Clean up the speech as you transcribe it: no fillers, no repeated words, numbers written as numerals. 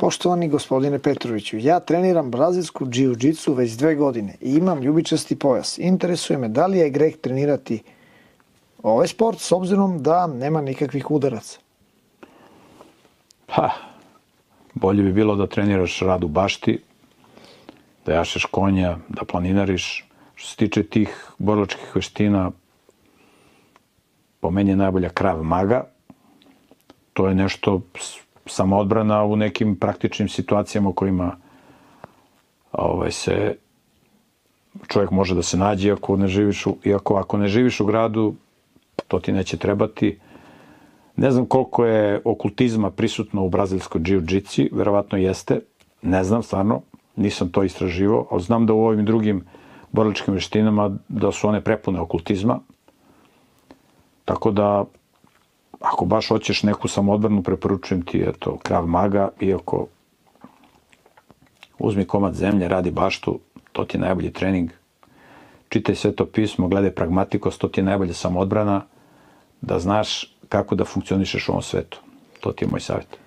Poštovani gospodine Petroviću, ja treniram brazilsku džiu-džicu već 2 godine i imam ljubičasti pojas. Interesuje me da li je greh trenirati ovaj sport s obzirom da nema nikakvih udaraca. Bolje bi bilo da treniraš rad u bašti, da jašeš konja, da planinariš. Što se tiče tih borilačkih veština, po meni je najbolja Krav Maga. To je nešto samoodbrana u nekim praktičnim situacijama u kojima se čovjek može da se nađe, iako ako ne živiš u gradu, to ti neće trebati. Ne znam koliko je okultizma prisutno u brazilskoj džiu-džici, verovatno jeste, ne znam stvarno, nisam to istraživao, ali znam da u ovim drugim borilačkim veštinama da su one prepune okultizma. Tako da, ako baš hoćeš neku samoodbranu, preporučujem ti Krav Maga, iako uzmi komad zemlje, radi baštu, to ti je najbolji trening. Čitaj Sveto pismo, gledaj Pragmatikos, to ti je najbolja samoodbrana, da znaš kako da funkcionišeš u ovom svetu. To ti je moj savjet.